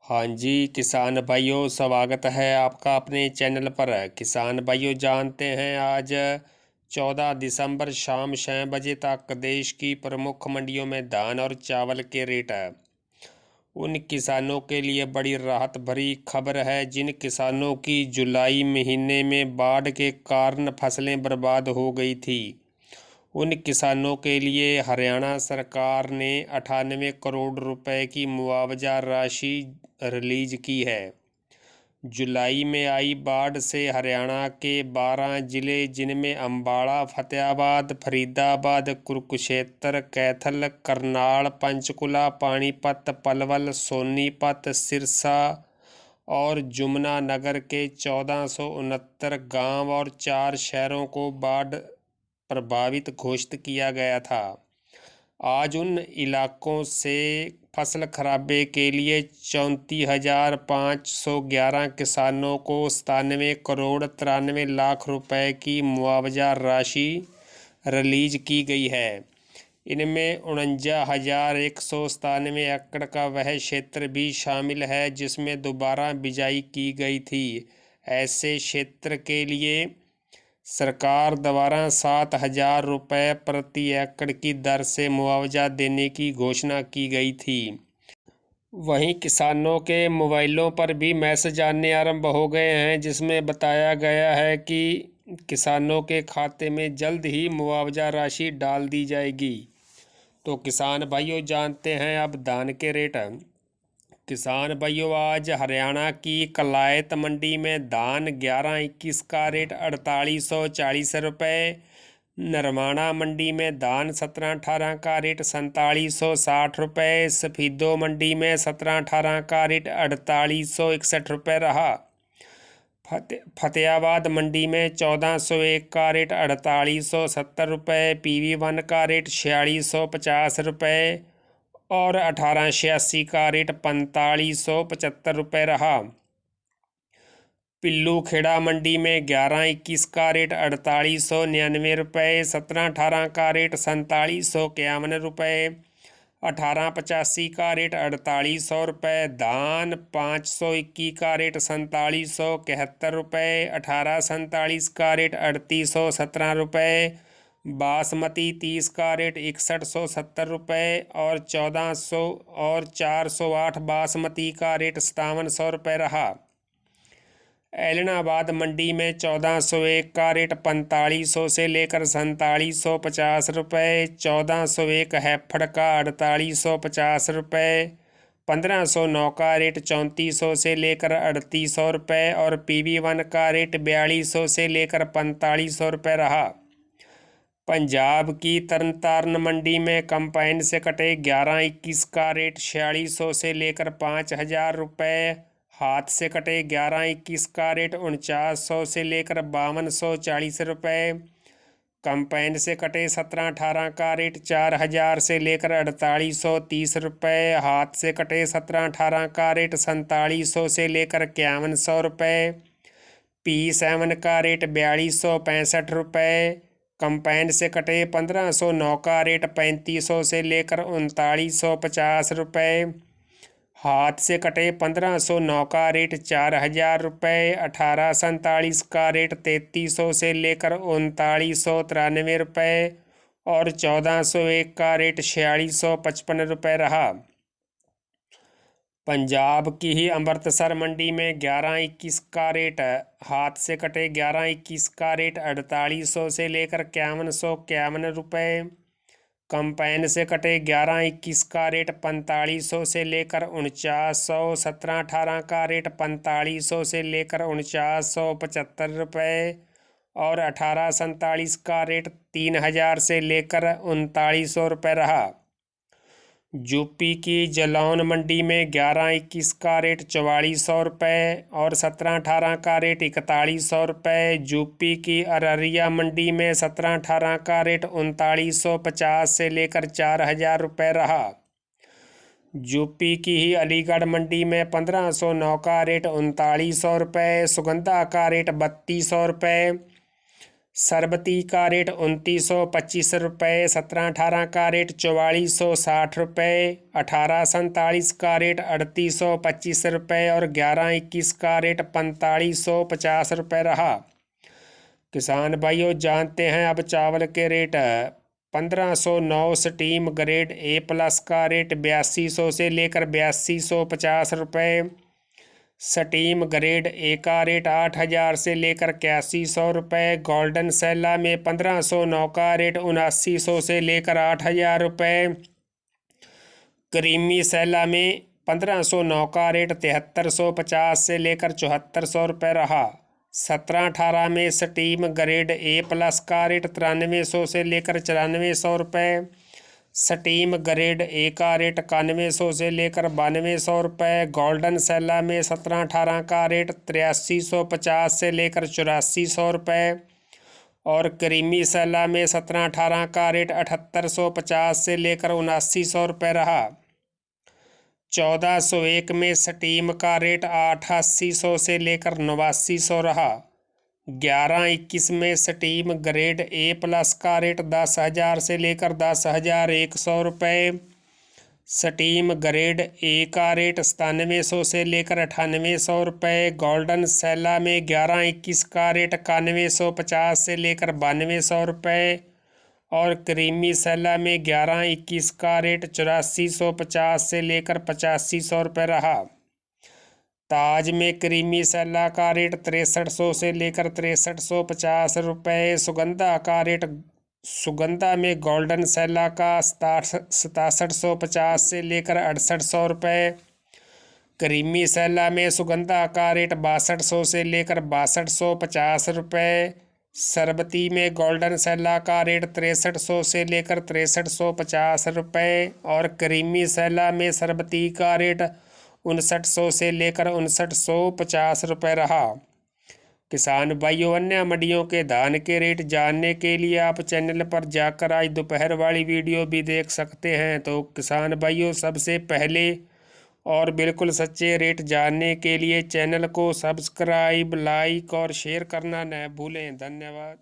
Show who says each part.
Speaker 1: हाँ जी, किसान भाइयों, स्वागत है आपका अपने चैनल पर। किसान भाइयों, जानते हैं आज 14 दिसंबर शाम 6 बजे तक देश की प्रमुख मंडियों में धान और चावल के रेट है। उन किसानों के लिए बड़ी राहत भरी खबर है जिन किसानों की जुलाई महीने में बाढ़ के कारण फसलें बर्बाद हो गई थी। उन किसानों के लिए हरियाणा सरकार ने 98 करोड़ रुपए की मुआवजा राशि रिलीज की है। जुलाई में आई बाढ़ से हरियाणा के 12 जिले, जिनमें अम्बाड़ा, फतेहाबाद, फरीदाबाद, कुरुक्षेत्र, कैथल, करनाल, पंचकुला, पानीपत, पलवल, सोनीपत, सिरसा और यमुनानगर के 1469 गांव और 4 शहरों को बाढ़ प्रभावित घोषित किया गया था। आज उन इलाकों से फसल खराबे के लिए 34,511 किसानों को 97 करोड़ 93 लाख रुपए की मुआवजा राशि रिलीज की गई है। इनमें 49,197 एकड़ का वह क्षेत्र भी शामिल है जिसमें दोबारा बिजाई की गई थी। ऐसे क्षेत्र के लिए सरकार द्वारा 7,000 रुपये प्रति एकड़ की दर से मुआवजा देने की घोषणा की गई थी। वहीं किसानों के मोबाइलों पर भी मैसेज आने आरंभ हो गए हैं जिसमें बताया गया है कि किसानों के खाते में जल्द ही मुआवजा राशि डाल दी जाएगी। तो किसान भाइयों, जानते हैं अब धान के रेट। किसान भाइयों, आज हरियाणा की कलायत मंडी में धान 11-21 का रेट 4840 रुपये, नरमाना मंडी में धान 17-18 का रेट 4760 रुपये, सफीदो मंडी में 17-18 का रेट 4861 रुपये रहा। फतेहाबाद मंडी में 1401 का रेट 4870 रुपये, PV1 का रेट 4650 रुपये और 1886 का रेट 4575 रुपये रहा। पिल्लू खेड़ा मंडी में 11-21 का रेट 4899 रुपये, 17-18 का रेट 4751 रुपये, 1885 का रेट 4800 रुपये, धान 521 का रेट 4771 रुपये, 1847 का रेट 3817 रुपये, बासमती 30 का रेट 6170 रुपये और 1400 और 408 बासमती का रेट 5700 रुपये रहा। ऐलनाबाद मंडी में 1401 का रेट 4500 से लेकर 4750 रुपये, 1401 हैफड़ का 4850 रुपये, 1509 का रेट 3400 से लेकर 3800 रुपये और PV1 का रेट 4200 से लेकर 4500 रुपये रहा। पंजाब की तरनतारन मंडी में कंपाइन से कटे 11-21 का रेट 4600 से लेकर 5000 रुपये, हाथ से कटे 11-21 का रेट 4900 से लेकर 5240 रुपये, कंपाइन से कटे 17-18 का रेट 4000 से लेकर 4830 रुपये, हाथ से कटे 17-18 का रेट 4700 से लेकर 5100 रुपये, P7 का रेट 4265 रुपये, कंपाइन से कटे 1509 का रेट 3500 से लेकर 3950 रुपये, हाथ से कटे 1509 का रेट 4000 रुपये, 1847 का रेट 3300 से लेकर 3993 रुपये और 1401 का रेट 4655 रुपये रहा। पंजाब की ही अमृतसर मंडी में 11-21 का रेट हाथ से कटे 11-21 का रेट 4800 से लेकर 5151 रुपये, कंपाइन से कटे 11-21 का रेट 4500 से लेकर 4900, 17-18 का रेट 4500 से लेकर 4975 रुपये और 1847 का रेट 3000 से लेकर 3900 रुपये रहा। यूपी की जलौन मंडी में 11-21 का रेट 4400 रुपये और 17-18 का रेट 4100 रुपये, यूपी की अररिया मंडी में 17-18 का रेट 3950 से लेकर 4000 रुपये रहा। यूपी की ही अलीगढ़ मंडी में 1509 का रेट 3900 रुपये, सुगंधा का रेट 3200 रुपये, सरबती का रेट 2925 रुपये, 17-18 का रेट 4460 रुपये, 18-47 का रेट 3825 रुपये और 11-21 का रेट 4550 रुपये रहा। किसान भाइयों जानते हैं अब चावल के रेट। 1509 स्टीम ग्रेड A+ का रेट 8200 से लेकर 8250 रुपये, स्टीम ग्रेड A का रेट 8000 से लेकर 8100 रुपये, गोल्डन सैला में 1509 का रेट 7900 से लेकर 8000 रुपये, क्रीमी सैला में 1509 का रेट 7350 से लेकर 7400 रुपये रहा। 17-18 में स्टीम ग्रेड A+ का रेट 9300 से लेकर 9400 रुपये, स्टीम ग्रेड A का रेट 9100 से लेकर 9200 रुपये, गोल्डन सैला में 17-18 का रेट 8350 से लेकर 8400 रुपये और क्रीमी सैला में 17-18 का रेट 7850 से लेकर 7900 रुपये रहा। 1401 में स्टीम का रेट 8800 से लेकर 8900 रहा। 11-21 में स्टीम ग्रेड A+ का रेट 10,000 से लेकर 10,100 रुपये, स्टीम ग्रेड A का रेट 9700 से लेकर 9800 रुपये, गोल्डन सैला में 11-21 का रेट 9150 से लेकर 9200 रुपये और क्रीमी सैला में 11-21 का रेट 8450 से लेकर 8500 रुपये रहा। ताज में क्रीमी सैला का रेट 6300 से लेकर 6350 रुपये, सुगंधा में गोल्डन सैला का 6750 से लेकर 6800 रुपये, क्रीमी सैला में सुगंधा का रेट 6200 से लेकर 6250 रुपये, सरबती में गोल्डन सैला का रेट 6300 से लेकर 6350 रुपये और क्रीमी सैला में सरबती का रेट 5900 से लेकर 5950 रुपये रहा। किसान भाइयों अन्य मंडियों के धान के रेट जानने के लिए आप चैनल पर जाकर आज दोपहर वाली वीडियो भी देख सकते हैं। तो किसान भाइयों सबसे पहले और बिल्कुल सच्चे रेट जानने के लिए चैनल को सब्सक्राइब, लाइक और शेयर करना न भूलें। धन्यवाद।